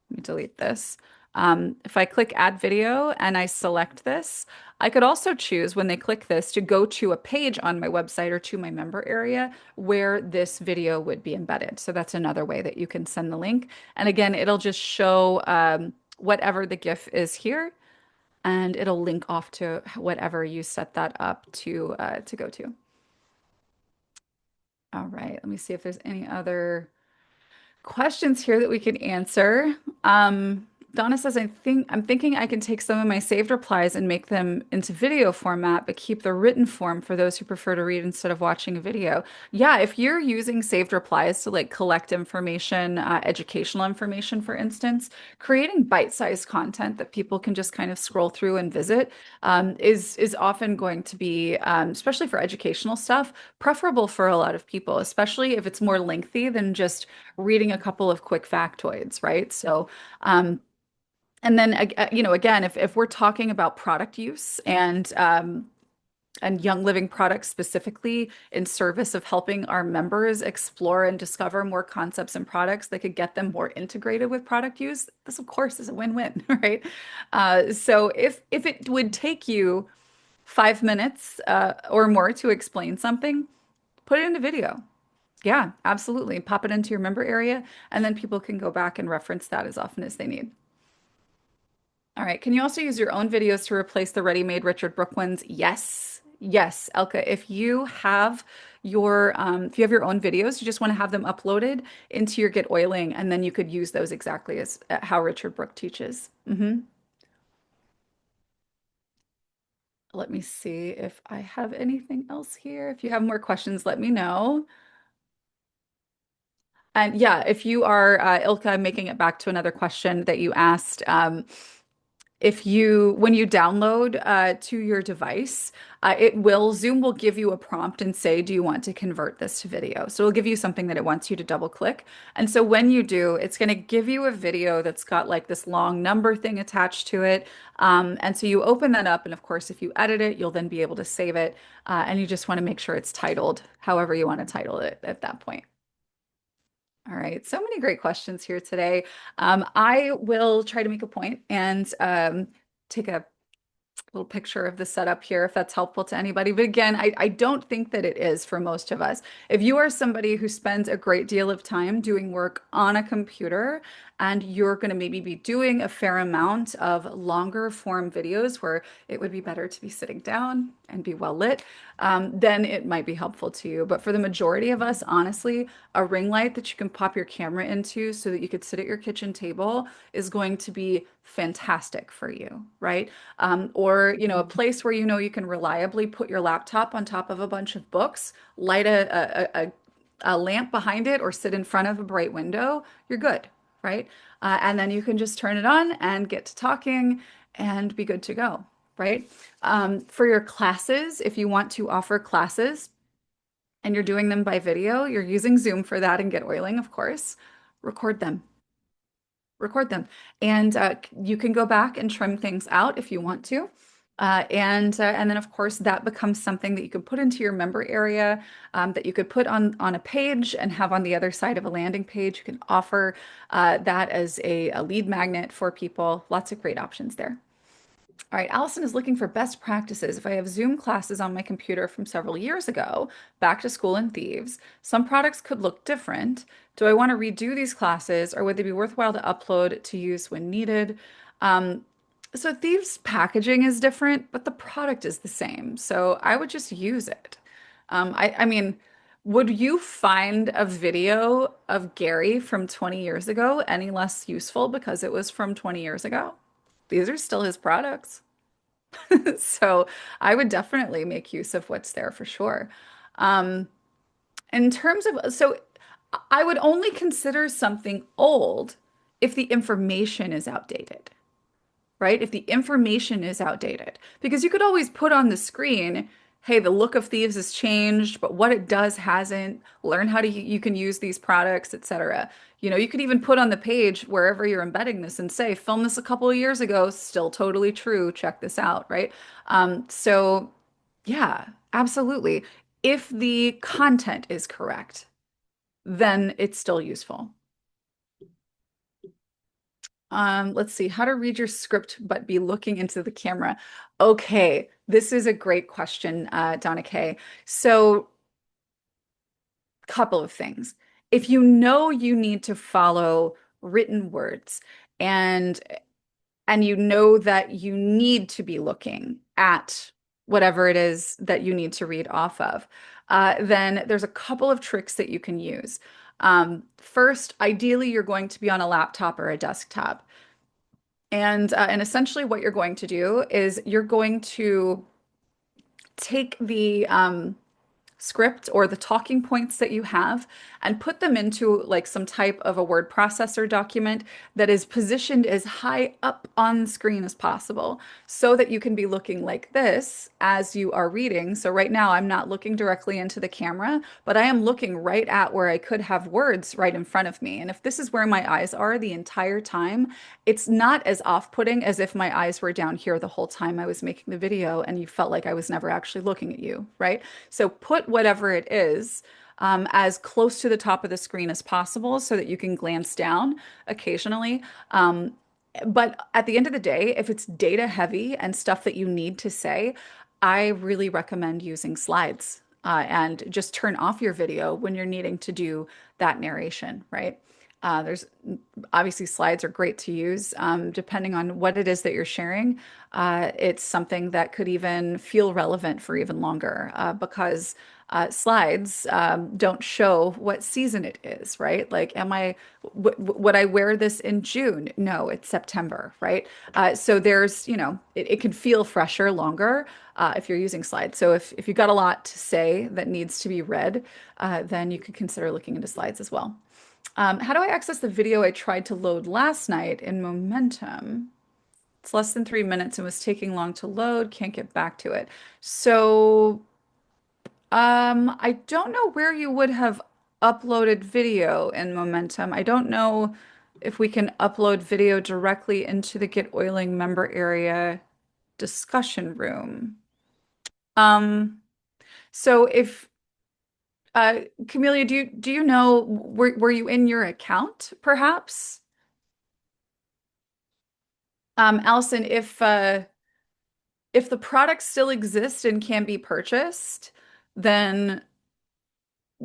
Let me delete this. If I click add video and I select this, I could also choose when they click this to go to a page on my website or to my member area where this video would be embedded. So that's another way that you can send the link. And again, it'll just show whatever the GIF is here, and it'll link off to whatever you set that up to go to. All right, let me see if there's any other questions here that we can answer. Donna says, I'm thinking I can take some of my saved replies and make them into video format, but keep the written form for those who prefer to read instead of watching a video. Yeah, if you're using saved replies to like collect information, educational information, for instance, creating bite-sized content that people can just kind of scroll through and visit is often going to be, especially for educational stuff, preferable for a lot of people, especially if it's more lengthy than just reading a couple of quick factoids, right? So, and then again, if we're talking about product use and Young Living products specifically in service of helping our members explore and discover more concepts and products that could get them more integrated with product use, this of course is a win-win, right? So if it would take you 5 minutes or more to explain something, put it in a video. Yeah, absolutely. Pop it into your member area, and then people can go back and reference that as often as they need. All right. Can you also use your own videos to replace the ready-made Richard Brooke ones? Yes. Yes, Elka. If you have your own videos, you just want to have them uploaded into your GetOiling, and then you could use those exactly as how Richard Brooke teaches. Let me see if I have anything else here. If you have more questions, let me know. And yeah, if you are, Ilka, I'm making it back to another question that you asked. When you download to your device, Zoom will give you a prompt and say, do you want to convert this to video? So it'll give you something that it wants you to double click. And so when you do, it's going to give you a video that's got like this long number thing attached to it. And so you open that up. And of course, if you edit it, you'll then be able to save it. And you just want to make sure it's titled however you want to title it at that point. All right, so many great questions here today. I will try to make a point and take a little picture of the setup here if that's helpful to anybody. But again, I don't think that it is for most of us. If you are somebody who spends a great deal of time doing work on a computer and you're going to maybe be doing a fair amount of longer form videos where it would be better to be sitting down and be well lit, then it might be helpful to you. But for the majority of us, honestly, a ring light that you can pop your camera into so that you could sit at your kitchen table is going to be fantastic for you, right? Or, a place where you can reliably put your laptop on top of a bunch of books, light a lamp behind it, or sit in front of a bright window, you're good, right? And then you can just turn it on and get to talking and be good to go, right? For your classes, if you want to offer classes and you're doing them by video, you're using Zoom for that and GetOiling, of course, record them. Record them. And you can go back and trim things out if you want to. And then of course that becomes something that you could put into your member area, that you could put on a page and have on the other side of a landing page. You can offer that as a lead magnet for people. Lots of great options there. All right, Allison is looking for best practices. If I have Zoom classes on my computer from several years ago, back to school and thieves, some products could look different. Do I want to redo these classes or would they be worthwhile to upload to use when needed? So Thieves packaging is different, but the product is the same. So I would just use it. I mean, would you find a video of Gary from 20 years ago any less useful because it was from 20 years ago? These are still his products. So I would definitely make use of what's there for sure. Um, in terms of, so I would only consider something old if the information is outdated, right? If the information is outdated, because you could always put on the screen, hey, the look of Thieves has changed, but what it does hasn't. Learn how to you can use these products, etc. You know, you could even put on the page wherever you're embedding this and say, film this a couple of years ago, still totally true. Check this out, right? So yeah, absolutely. If the content is correct, then it's still useful. Let's see, how to read your script but be looking into the camera. Okay, this is a great question, Donna Kay. So, couple of things. If you know you need to follow written words and you know that you need to be looking at whatever it is that you need to read off of, then there's a couple of tricks that you can use. First, ideally, you're going to be on a laptop or a desktop. And essentially what you're going to do is you're going to take the script or the talking points that you have and put them into like some type of a word processor document that is positioned as high up on screen as possible so that you can be looking like this as you are reading. So right now I'm not looking directly into the camera, but I am looking right at where I could have words right in front of me. And if this is where my eyes are the entire time, it's not as off-putting as if my eyes were down here the whole time I was making the video and you felt like I was never actually looking at you, right? So put whatever it is as close to the top of the screen as possible so that you can glance down occasionally. But at the end of the day, if it's data heavy and stuff that you need to say, I really recommend using slides and just turn off your video when you're needing to do that narration, right? There's obviously slides are great to use depending on what it is that you're sharing. It's something that could even feel relevant for even longer because slides don't show what season it is, right? Like, would I wear this in June? No, it's September, right? So there's, it can feel fresher longer if you're using slides. So if you've got a lot to say that needs to be read, then you could consider looking into slides as well. How do I access the video I tried to load last night in Momentum? It's less than 3 minutes and was taking long to load. Can't get back to it. So, I don't know where you would have uploaded video in Momentum. I don't know if we can upload video directly into the Get Oiling member area discussion room. Um, so if Camelia, do you know were you in your account perhaps? Allison, if the products still exist and can be purchased, then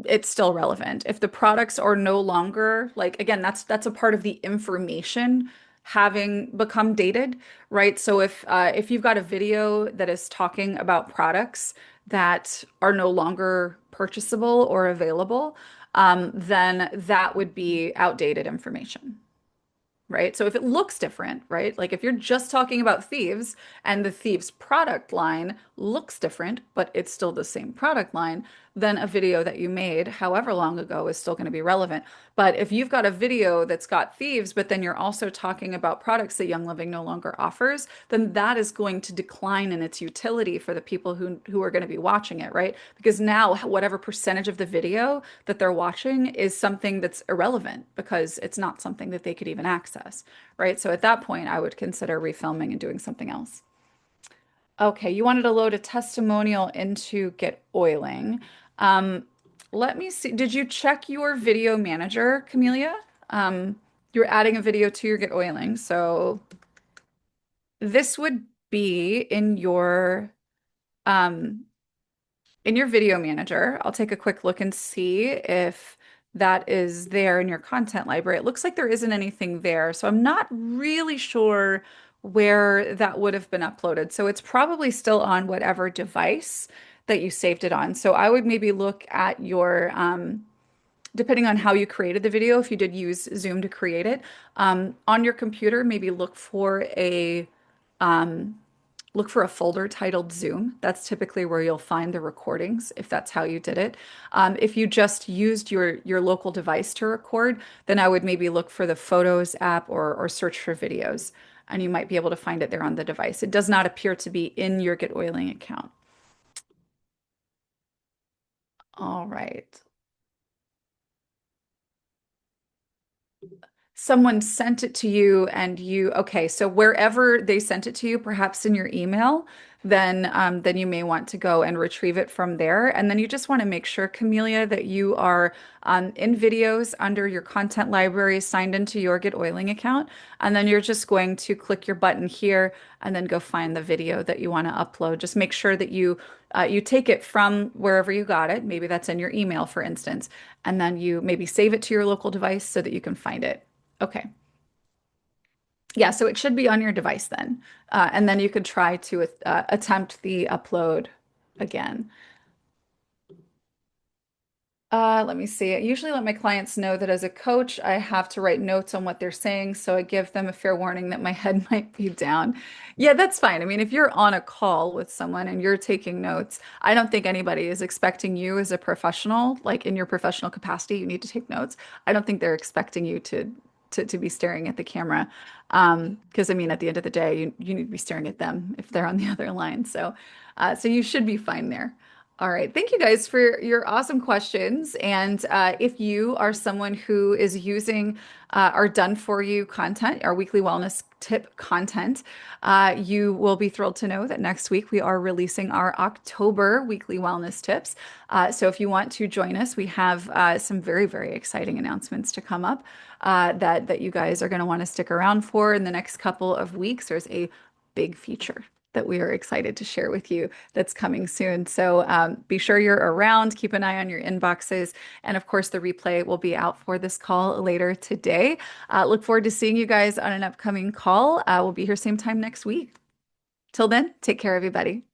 it's still relevant. If the products are no longer, like again, that's a part of the information having become dated, right? So if you've got a video that is talking about products that are no longer purchasable or available, then that would be outdated information, right? So if it looks different, right? Like if you're just talking about thieves and the thieves product line looks different, but it's still the same product line, then a video that you made however long ago is still going to be relevant. But if you've got a video that's got thieves, but then you're also talking about products that Young Living no longer offers, then that is going to decline in its utility for the people who are going to be watching it, right? Because now whatever percentage of the video that they're watching is something that's irrelevant because it's not something that they could even access, right? So at that point, I would consider refilming and doing something else. Okay, you wanted to load a testimonial into Get Oiling. Um, Let me see. Did you check your video manager, Camelia? You're adding a video to your Get Oiling. So this would be um, in your video manager. I'll take a quick look and see if that is there in your content library. It looks like there isn't anything there. So I'm not really sure where that would have been uploaded. So it's probably still on whatever device that you saved it on. So I would maybe look at your, depending on how you created the video, if you did use Zoom to create it, on your computer, maybe look for a folder titled Zoom. That's typically where you'll find the recordings, if that's how you did it. If you just used your local device to record, then I would maybe look for the Photos app or search for videos, and you might be able to find it there on the device. It does not appear to be in your GetOiling account. All right. Someone sent it to you and okay, so wherever they sent it to you, perhaps in your email, then you may want to go and retrieve it from there. And then you just want to make sure, Camelia, that you are in videos under your content library signed into your GetOiling account. And then you're just going to click your button here and then go find the video that you want to upload. Just make sure that you take it from wherever you got it. Maybe that's in your email, for instance, and then you maybe save it to your local device so that you can find it. Okay. Yeah, so it should be on your device then. And then you could try to attempt the upload again. Let me see. I usually let my clients know that as a coach, I have to write notes on what they're saying, so I give them a fair warning that my head might be down. Yeah, that's fine. I mean, if you're on a call with someone and you're taking notes, I don't think anybody is expecting you as a professional, like in your professional capacity, you need to take notes. I don't think they're expecting you to be staring at the camera. Because I mean, at the end of the day, you need to be staring at them if they're on the other line. So you should be fine there. All right. Thank you guys for your awesome questions. And if you are someone who is using our done for you content, our weekly wellness tip content, you will be thrilled to know that next week we are releasing our October weekly wellness tips. So if you want to join us, we have some very, very exciting announcements to come up that you guys are going to want to stick around for in the next couple of weeks. There's a big feature that we are excited to share with you that's coming soon. So be sure you're around, keep an eye on your inboxes. And of course, the replay will be out for this call later today. Look forward to seeing you guys on an upcoming call. We'll be here same time next week. Till then, take care, everybody.